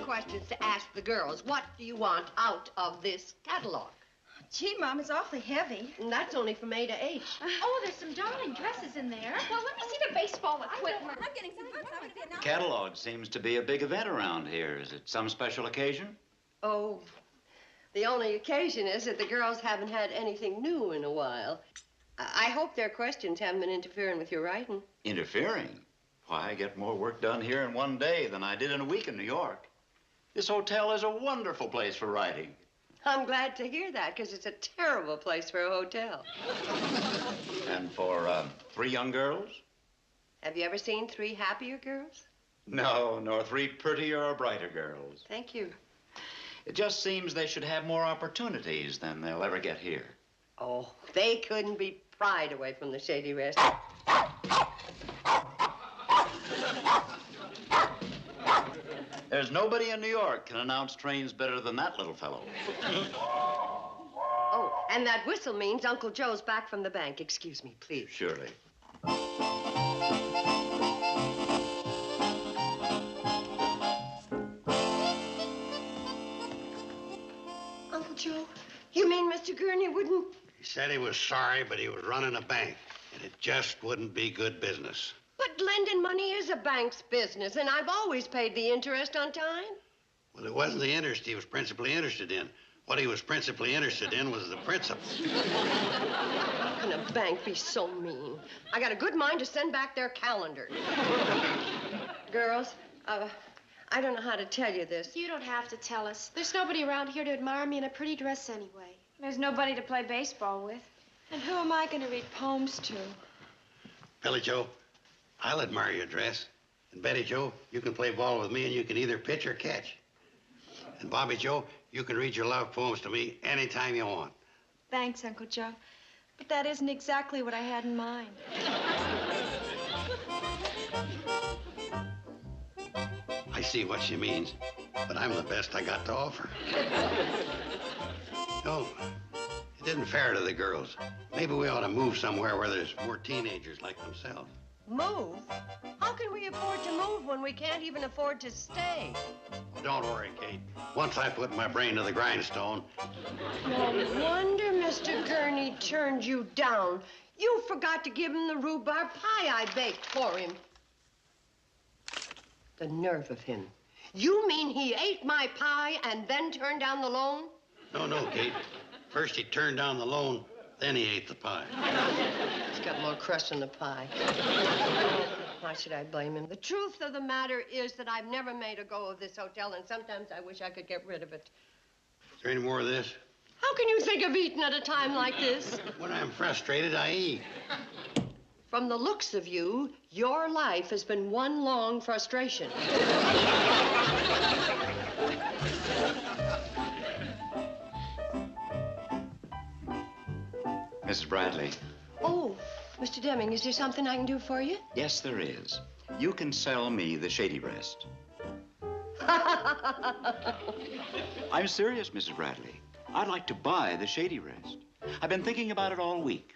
questions to ask the girls. What do you want out of this catalog? Gee, Mom, it's awfully heavy. And that's only from A to H. Oh, there's some darling dresses in there. Well, let me see the baseball equipment. I'm getting some books. The catalog seems to be a big event around here. Is it some special occasion? Oh, the only occasion is that the girls haven't had anything new in a while. I hope their questions haven't been interfering with your writing. Interfering? Why, I get more work done here in one day than I did in a week in New York. This hotel is a wonderful place for writing. I'm glad to hear that, because it's a terrible place for a hotel. And for 3 young girls? Have you ever seen 3 happier girls? No, nor 3 prettier or brighter girls. Thank you. It just seems they should have more opportunities than they'll ever get here. Oh, they couldn't be pried away from the Shady Rest. There's nobody in New York can announce trains better than that little fellow. Oh, and that whistle means Uncle Joe's back from the bank. Excuse me, please. Surely. Uncle Joe, you mean Mr. Gurney wouldn't... He said he was sorry, but he was running a bank, and it just wouldn't be good business. But lending money is a bank's business, and I've always paid the interest on time. Well, it wasn't the interest he was principally interested in. What he was principally interested in was the principal. How can a bank be so mean? I got a good mind to send back their calendar. Girls, I don't know how to tell you this. You don't have to tell us. There's nobody around here to admire me in a pretty dress anyway. There's nobody to play baseball with. And who am I going to read poems to? Billy Joe, I'll admire your dress. And Betty Joe, you can play ball with me, and you can either pitch or catch. And Bobby Joe, you can read your love poems to me anytime you want. Thanks, Uncle Joe. But that isn't exactly what I had in mind. I see what she means, but I'm the best I got to offer. No, it isn't fair to the girls. Maybe we ought to move somewhere where there's more teenagers like themselves. Move? How can we afford to move when we can't even afford to stay? Well, don't worry, Kate. Once I put my brain to the grindstone... No wonder Mr. Gurney turned you down. You forgot to give him the rhubarb pie I baked for him. The nerve of him. You mean he ate my pie and then turned down the loan? No, Kate. First he turned down the loan, then he ate the pie. He's got more crust in the pie. Why should I blame him? The truth of the matter is that I've never made a go of this hotel, and sometimes I wish I could get rid of it. Is there any more of this? How can you think of eating at a time like this? When I'm frustrated, I eat. From the looks of you, your life has been one long frustration. Mrs. Bradley. Oh, Mr. Deming, is there something I can do for you? Yes, there is. You can sell me the Shady Rest. I'm serious, Mrs. Bradley. I'd like to buy the Shady Rest. I've been thinking about it all week.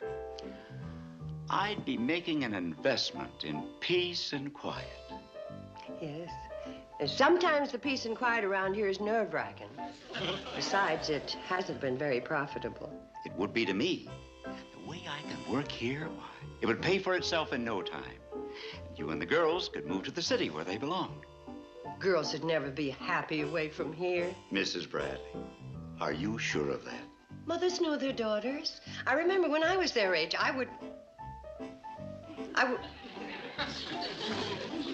I'd be making an investment in peace and quiet. Yes. Sometimes the peace and quiet around here is nerve-wracking. Besides, it hasn't been very profitable. It would be to me. The way I can work here, why, it would pay for itself in no time. You and the girls could move to the city where they belong. Girls would never be happy away from here. Mrs. Bradley, are you sure of that? Mothers know their daughters. I remember when I was their age, I would...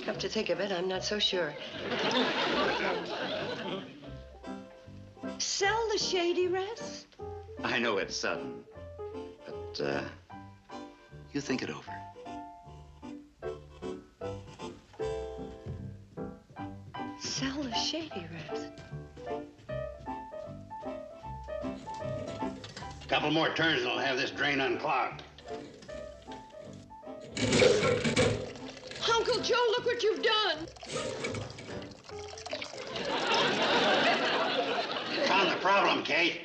Come to think of it, I'm not so sure. Sell the Shady Rest? I know it's sudden, but you think it over. Sell the Shady Rest? A couple more turns and I'll have this drain unclogged. Uncle Joe, look what you've done. Found the problem, Kate.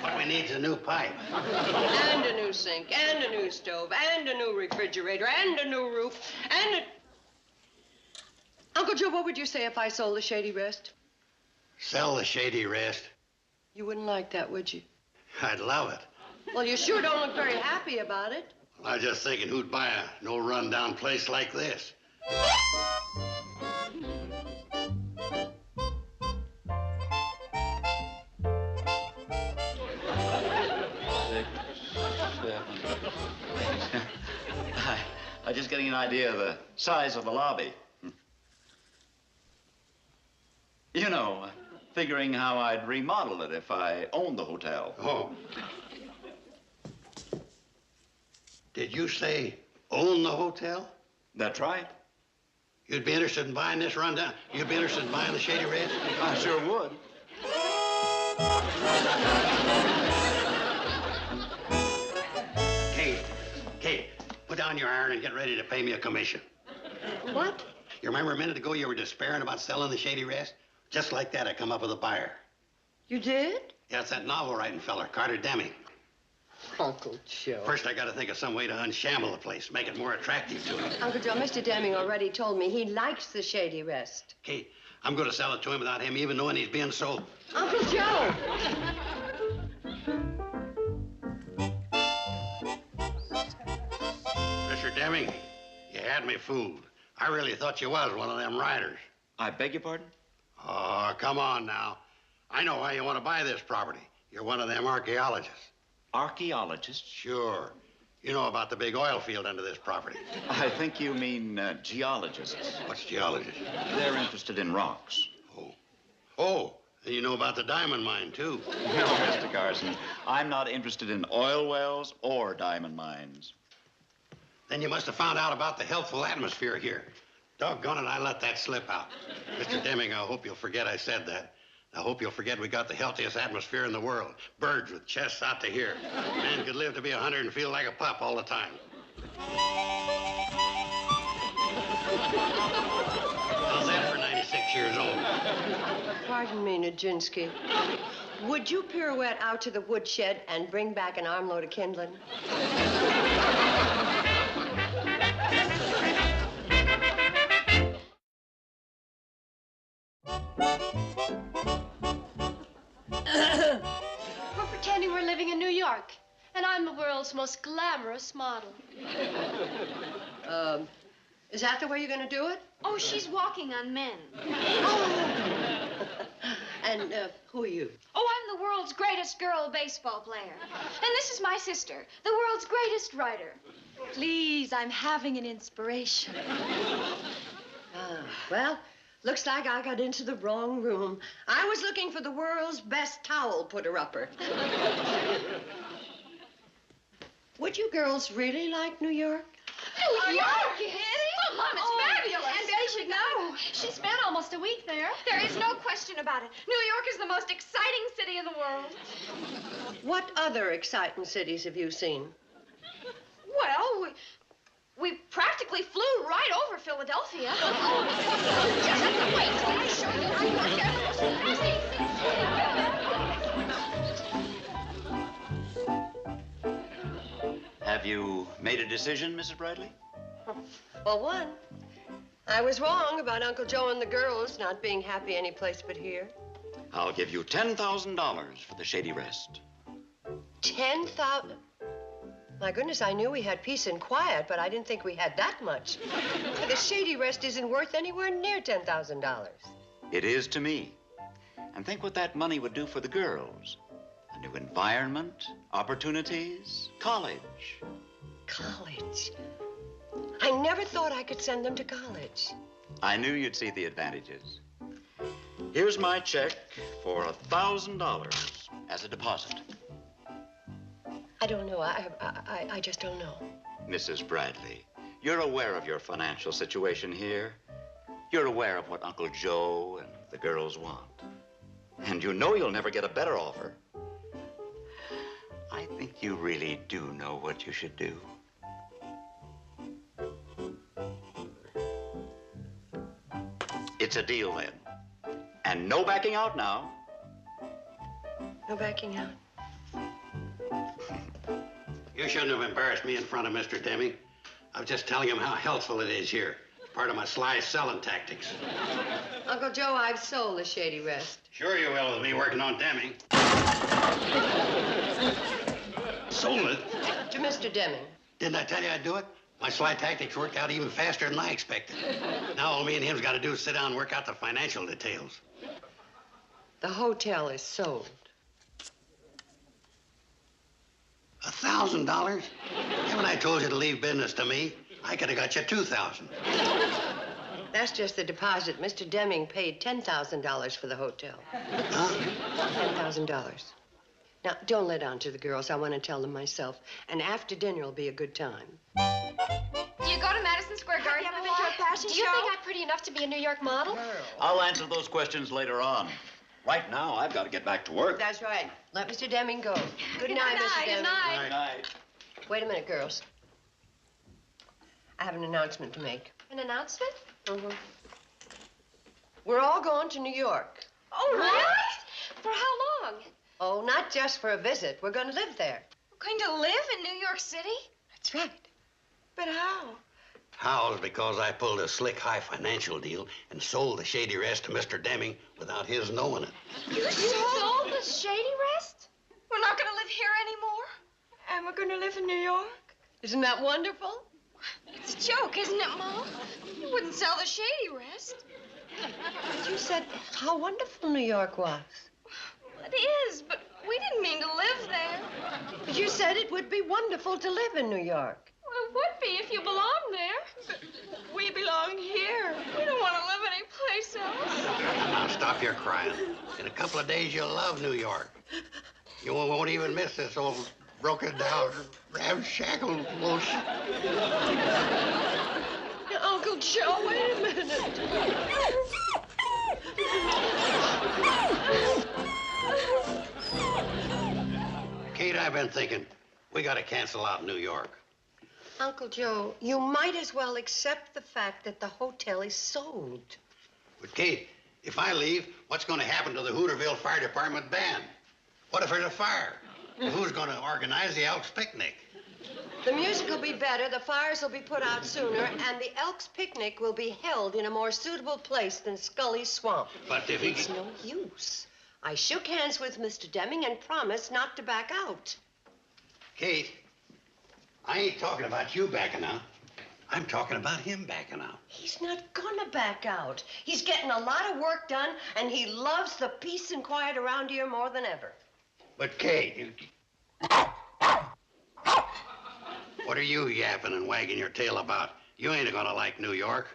What we need is a new pipe. And a new sink, and a new stove, and a new refrigerator, and a new roof, and a... Uncle Joe, what would you say if I sold the Shady Rest? Sell the Shady Rest? You wouldn't like that, would you? I'd love it. Well, you sure don't look very happy about it. I was just thinking who'd buy a no-rundown place like this. I'm just getting an idea of the size of the lobby. You know, figuring how I'd remodel it if I owned the hotel. Oh. Did you say own the hotel? That's right. You'd be interested in buying this rundown? You'd be interested in buying the Shady Rest? I sure would. Kate, put down your iron and get ready to pay me a commission. What? You remember a minute ago you were despairing about selling the Shady Rest? Just like that, I come up with a buyer. You did? Yeah, it's that novel writing fella, Carter Deming. Uncle Joe. First, I gotta think of some way to unshamble the place, make it more attractive to him. Uncle Joe, Mr. Deming already told me he likes the Shady Rest. Kate, I'm gonna sell it to him without him even knowing he's being sold. Uncle Joe! Mr. Deming, you had me fooled. I really thought you was one of them riders. I beg your pardon? Oh, come on now. I know why you want to buy this property. You're one of them archaeologists. Archaeologists? Sure. You know about the big oil field under this property. I think you mean geologists. What's geologists? They're interested in rocks. Oh, and you know about the diamond mine, too. No, Mr. Carson. I'm not interested in oil wells or diamond mines. Then you must have found out about the healthful atmosphere here. Doggone it, I let that slip out. Mr. Deming, I hope you'll forget I said that. I hope you'll forget we got the healthiest atmosphere in the world. Birds with chests out to here. Man could live to be 100 and feel like a pup all the time. How's that for 96 years old? Pardon me, Nijinsky. Would you pirouette out to the woodshed and bring back an armload of kindling? We're pretending we're living in New York, and I'm the world's most glamorous model. Is that the way you're going to do it? Oh, she's walking on men. And who are you? Oh, I'm the world's greatest girl baseball player. And this is my sister, the world's greatest writer. Please, I'm having an inspiration. Well, looks like I got into the wrong room. I was looking for the world's best towel putter-upper. Would you girls really like New York? New York? Are you kidding? Oh, Mom, it's fabulous. And Betty should know. She spent almost a week there. There is no question about it. New York is the most exciting city in the world. What other exciting cities have you seen? Well, we practically flew right over Philadelphia. Just wait till I show you New York. Have you made a decision, Mrs. Bradley? Well, one, I was wrong about Uncle Joe and the girls not being happy any place but here. I'll give you $10,000 for the Shady Rest. 10,000? My goodness, I knew we had peace and quiet, but I didn't think we had that much. The Shady Rest isn't worth anywhere near $10,000. It is to me. And think what that money would do for the girls. A new environment, opportunities, college. College? I never thought I could send them to college. I knew you'd see the advantages. Here's my check for $1,000 as a deposit. I don't know. I just don't know. Mrs. Bradley, you're aware of your financial situation here. You're aware of what Uncle Joe and the girls want. And you know you'll never get a better offer. I think you really do know what you should do. It's a deal, then. And no backing out now. No backing out. You shouldn't have embarrassed me in front of Mr. Deming. I was just telling him how healthful it is here. part of my sly selling tactics. Uncle Joe, I've sold the Shady Rest. Sure you will with me working on Deming. Sold it? To Mr. Deming. Didn't I tell you I'd do it? My sly tactics worked out even faster than I expected. Now all me and him's got to do is sit down and work out the financial details. The hotel is sold. $1,000? Haven't I told you to leave business to me? I could have got you $2,000. That's just the deposit. Mr. Deming paid $10,000 for the hotel. Huh? $10,000. Now, don't let on to the girls. I want to tell them myself. And after dinner will be a good time. Do you go to Madison Square Garden? Have you ever been to a fashion Do you show? think I'm pretty enough to be a New York model? I'll answer those questions later on. Right now, I've got to get back to work. That's right. Let Mr. Deming go. Good Good night, night, Mr. good Deming. night. Good night. Wait a minute, girls. I have an announcement to make. An announcement? Mm-hmm. We're all going to New York. Oh, really? For how long? Oh, not just for a visit. We're going to live there. We're going to live in New York City? That's right. But how? How is because I pulled a slick high financial deal and sold the Shady Rest to Mr. Deming without his knowing it. You sold the Shady Rest? We're not going to live here anymore? And we're going to live in New York? Isn't that wonderful? It's a joke, isn't it, Ma? You wouldn't sell the Shady Rest. But you said how wonderful New York was. It is, but we didn't mean to live there. But you said it would be wonderful to live in New York. Well, it would be if you belonged there. But we belong here. We don't want to live anyplace else. Now stop your crying. In a couple of days, you'll love New York. You won't even miss this old broken down, ramshackle bullshit. Uncle Joe, wait a minute. Kate, I've been thinking, we got to cancel out New York. Uncle Joe, you might as well accept the fact that the hotel is sold. But Kate, if I leave, what's going to happen to the Hooterville Fire Department band? What if there's a fire? And who's going to organize the Elks picnic? The music will be better, the fires will be put out sooner, and the Elks picnic will be held in a more suitable place than Scully's Swamp. But if he... It's no use. I shook hands with Mr. Deming and promised not to back out. Kate, I ain't talking about you backing out. I'm talking about him backing out. He's not gonna back out. He's getting a lot of work done, and he loves the peace and quiet around here more than ever. But Kate, what are you yapping and wagging your tail about? You ain't gonna like New York.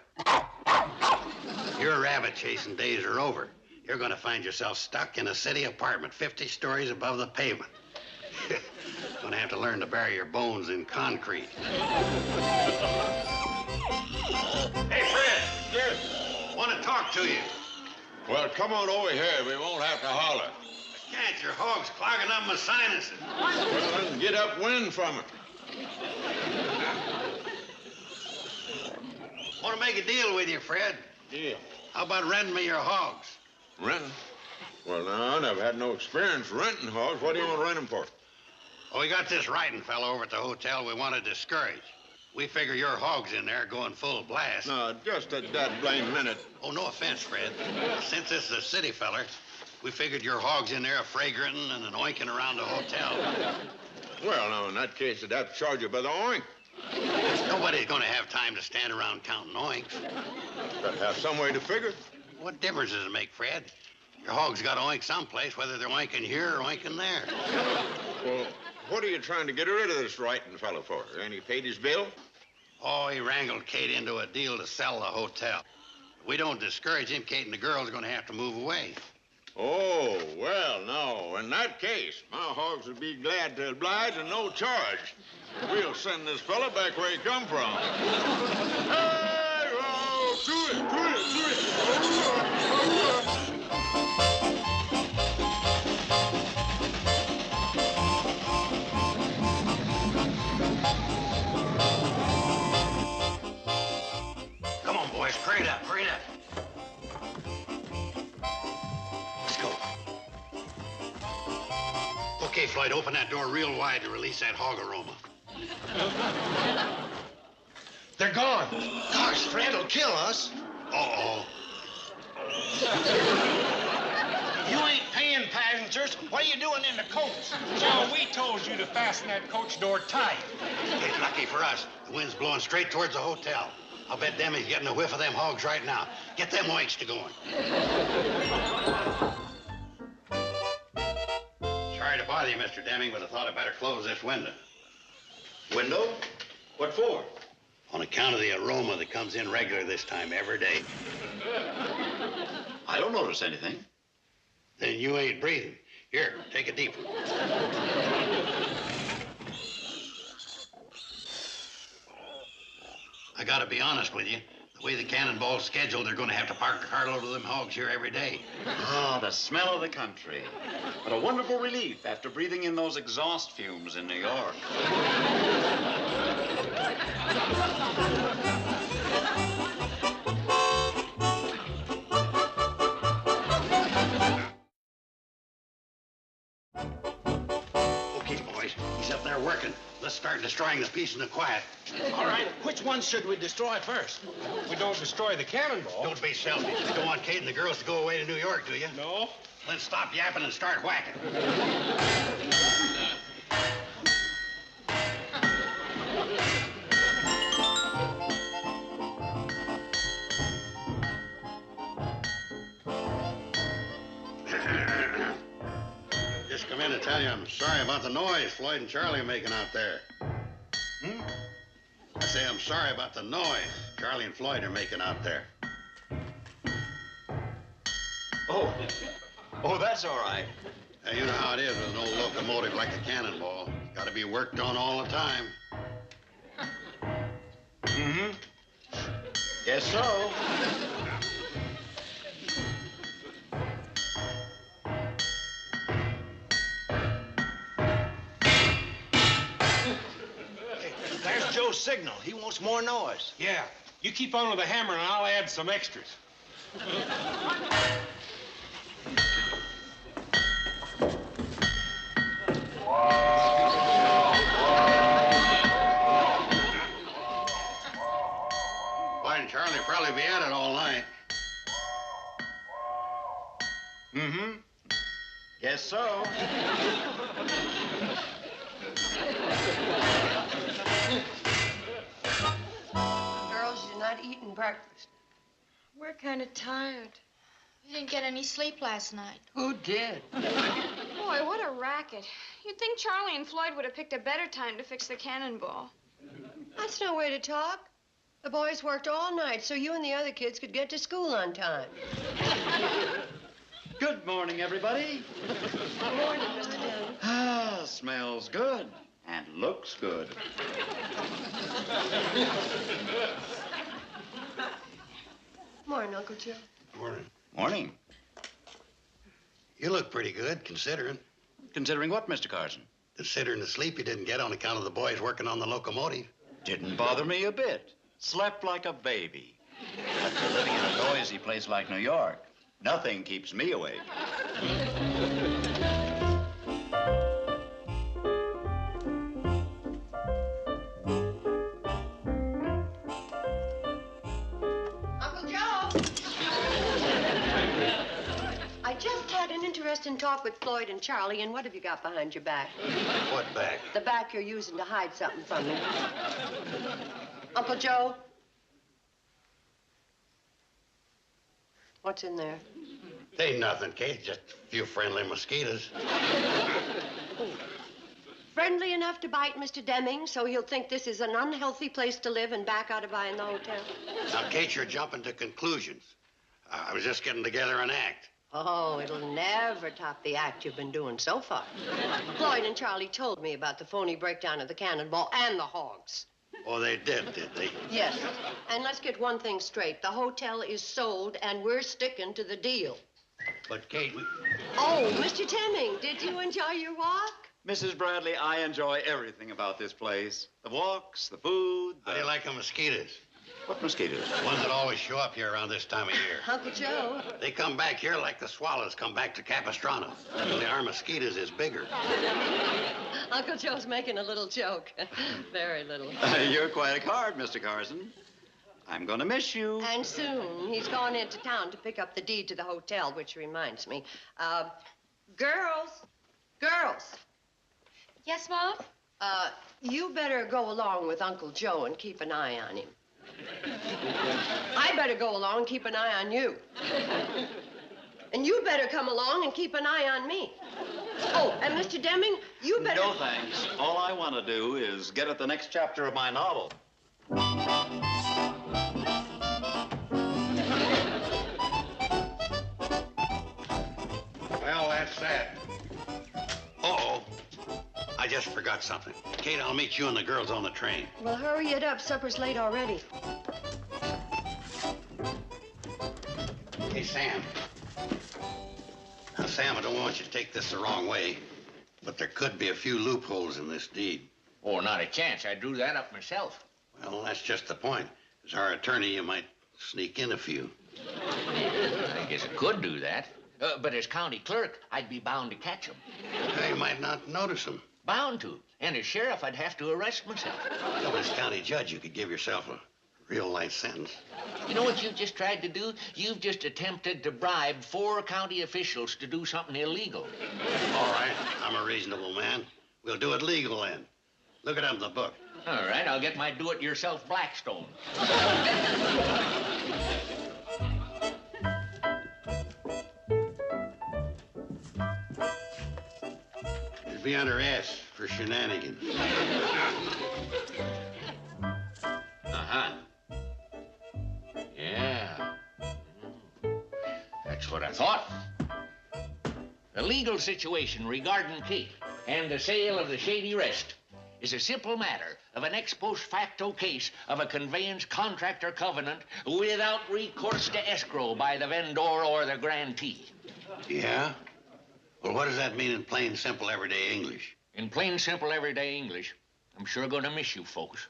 Your rabbit chasing days are over. You're gonna find yourself stuck in a city apartment 50 stories above the pavement. Gonna have to learn to bury your bones in concrete. Hey, Fred. Yes. Want to talk to you. Well, come on over here. We won't have to holler. Can't, your hog's clogging up my sinuses. Well, then get upwind from it. Want to make a deal with you, Fred. Yeah. How about renting me your hogs? Renting? Well, now, I never had no experience renting hogs. What do you want to rent them for? Oh, we got this writing fellow over at the hotel we want to discourage. We figure your hog's in there going full blast. No, just at that blame minute. Oh, no offense, Fred. Since this is a city feller, we figured your hog's in there a-fragranting and an oinking around the hotel. Well, now, in that case, I'd have to charge you by the oink. Nobody's going to have time to stand around counting oinks. Got to have some way to figure it. What difference does it make, Fred? Your hog's got to oink someplace, whether they're oinking here or oinking there. Well, what are you trying to get rid of this writing fellow for? Ain't he paid his bill? Oh, he wrangled Kate into a deal to sell the hotel. If we don't discourage him, Kate and the girls are going to have to move away. Oh, well, no. In that case, my hogs would be glad to oblige and no charge. We'll send this fella back where he come from. Hey, oh, to it, to it, to it. Come on, boys, hurry it up, hurry it up. Let's go. Okay, Floyd, open that door real wide to release that hog aroma. They're gone. Gosh, Fred will kill us. Uh-oh. You ain't paying passengers. What are you doing in the coach? Joe, we told you to fasten that coach door tight. It's lucky for us. The wind's blowing straight towards the hotel. I'll bet Demi's getting a whiff of them hogs right now. Get them oinks to going. Sorry to bother you, Mr. Deming, but I thought I'd better close this window. Window? What for? On account of the aroma that comes in regular this time every day. I don't notice anything. Then you ain't breathing. Here, take a deep one. I gotta be honest with you. The way the cannonball's scheduled, they're gonna have to park a carload of them hogs here every day. Ah, the smell of the country. What a wonderful relief after breathing in those exhaust fumes in New York. Okay, boys, he's up there working. Let's start destroying the piece in the quiet. All right, which one should we destroy first? We don't destroy the cannonball. Don't be selfish. You don't want Kate and the girls to go away to New York, do you? No. Then stop yapping and start whacking. Just come in to tell you I'm sorry about the noise Floyd and Charlie are making out there. I say I'm sorry about the noise Charlie and Floyd are making out there. Oh, that's all right. Now, you know how it is with an old locomotive like a cannonball. Got to be worked on all the time. Mm-hmm. Guess so. There's Joe's signal. He wants more noise. Yeah, you keep on with the hammer and I'll add some extras. Floyd and Charlie will probably be at it all night. Mm-hmm. Guess so. Girls, you're not eating breakfast. We're kind of tired. We didn't get any sleep last night. Who did? Boy, what a racket. You'd think Charlie and Floyd would have picked a better time to fix the cannonball. That's no way to talk. The boys worked all night so you and the other kids could get to school on time. Good morning, everybody. Good morning, Mr. Dillon. Ah, smells good and looks good. Morning, Uncle Joe. Morning. Morning. You look pretty good, considering. Considering what, Mr. Carson? Considering the sleep you didn't get on account of the boys working on the locomotive. Didn't bother me a bit. Slept like a baby. After living in a noisy place like New York, nothing keeps me awake. Uncle Joe! I just had an interesting talk with Floyd and Charlie, and what have you got behind your back? What back? The back you're using to hide something from me. Uncle Joe? What's in there? Ain't nothing, Kate. Just a few friendly mosquitoes. Friendly enough to bite Mr. Deming, so he'll think this is an unhealthy place to live and back out of buying the hotel? Now, Kate, you're jumping to conclusions. I was just getting together an act. Oh, it'll never top the act you've been doing so far. Floyd and Charlie told me about the phony breakdown of the cannonball and the hogs. Oh, they did they? Yes. And let's get one thing straight. The hotel is sold, and we're sticking to the deal. But, Kate, we... Oh, Mr. Deming, did you enjoy your walk? Mrs. Bradley, I enjoy everything about this place. The walks, the food, How do you like the mosquitoes? What mosquitoes? Ones that always show up here around this time of year. Uncle Joe. They come back here like the swallows come back to Capistrano. Only our mosquitoes is bigger. Uncle Joe's making a little joke. Very little. You're quite a card, Mr. Carson. I'm going to miss you. And soon. He's gone into town to pick up the deed to the hotel, which reminds me. Girls. Yes, Mom? You better go along with Uncle Joe and keep an eye on him. I better go along and keep an eye on you. And you better come along and keep an eye on me. Oh, and Mr. Deming, you better... No, thanks. All I want to do is get at the next chapter of my novel. Well, that's that. Uh-oh. I just forgot something. Kate, I'll meet you and the girls on the train. Well, hurry it up. Supper's late already. Hey, Sam. Now, Sam, I don't want you to take this the wrong way, but there could be a few loopholes in this deed. Oh, not a chance. I drew that up myself. Well, that's just the point. As our attorney, you might sneak in a few. I guess I could do that. But as county clerk, I'd be bound to catch 'em. You might not notice them. Bound to. And as sheriff, I'd have to arrest myself. Well, as county judge, you could give yourself a real light sentence. You know what you've just tried to do? You've just attempted to bribe 4 county officials to do something illegal. All right, I'm a reasonable man. We'll do it legal then. Look it up in the book. All right, I'll get my do-it-yourself Blackstone. It'd be under S for shenanigans. Uh-huh. Yeah. That's what I thought. The legal situation regarding Kate and the sale of the Shady Rest is a simple matter of an ex post facto case of a conveyance contract or covenant without recourse to escrow by the vendor or the grantee. Yeah? Well, what does that mean in plain, simple, everyday English? In plain, simple, everyday English, I'm sure gonna miss you folks.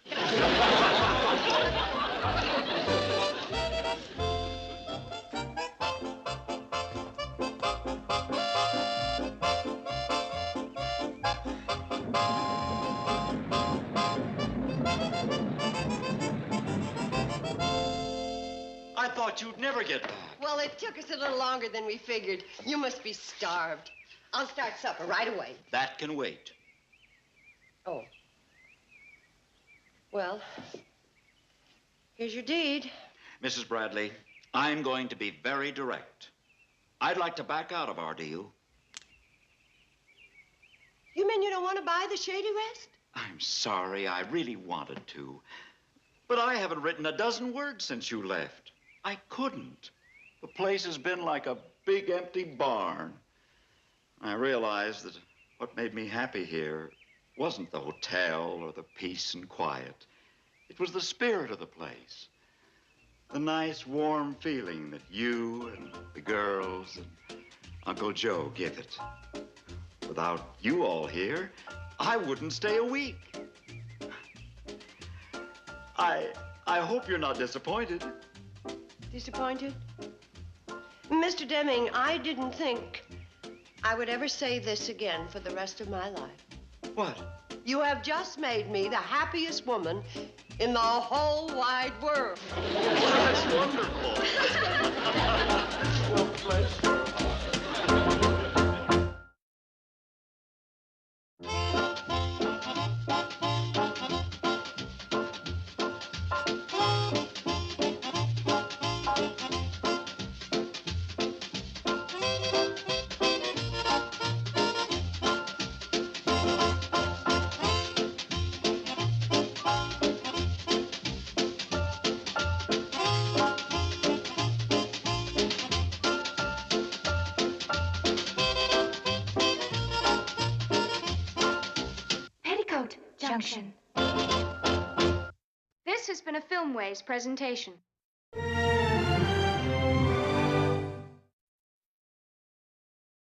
I thought you'd never get back. Well, it took us a little longer than we figured. You must be starved. I'll start supper right away. That can wait. Oh. Well, here's your deed. Mrs. Bradley, I'm going to be very direct. I'd like to back out of our deal. You mean you don't want to buy the Shady Rest? I'm sorry, I really wanted to. But I haven't written a dozen words since you left. I couldn't. The place has been like a big empty barn. I realized that what made me happy here wasn't the hotel or the peace and quiet. It was the spirit of the place. The nice, warm feeling that you and the girls and Uncle Joe give it. Without you all here, I wouldn't stay a week. I hope you're not disappointed. Disappointed? Mr. Deming, I didn't think I would ever say this again for the rest of my life. What? You have just made me the happiest woman in the whole wide world. That's wonderful. Well, pleasure. Petticoat, Junction. This has been a Filmways presentation.